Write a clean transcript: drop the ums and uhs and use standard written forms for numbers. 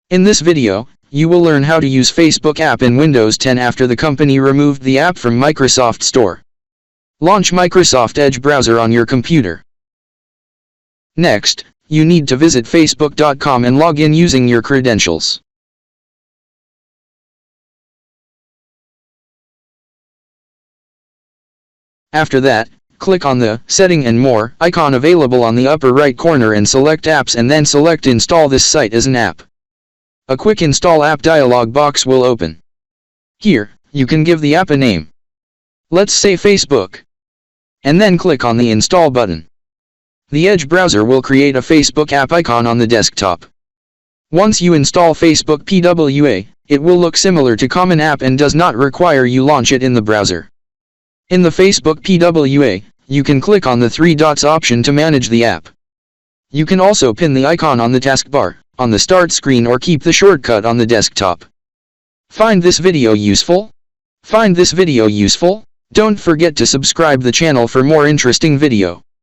In this video, you will learn how to use Facebook app in Windows 10 after the company removed the app from Microsoft Store. Launch Microsoft Edge browser on your computer. Next, you need to visit facebook.com and log in using your credentials. After that, click on the Setting and More icon available on the upper right corner and select Apps, and then select Install this site as an app. A quick Install App dialog box will open. Here, you can give the app a name. Let's say Facebook. And then click on the Install button. The Edge browser will create a Facebook app icon on the desktop. Once you install Facebook PWA, it will look similar to common app and does not require you launch it in the browser. In the Facebook PWA, you can click on the three dots option to manage the app. You can also pin the icon on the taskbar, on the start screen, or keep the shortcut on the desktop. Find this video useful? Find this video useful? Don't forget to subscribe the channel for more interesting video.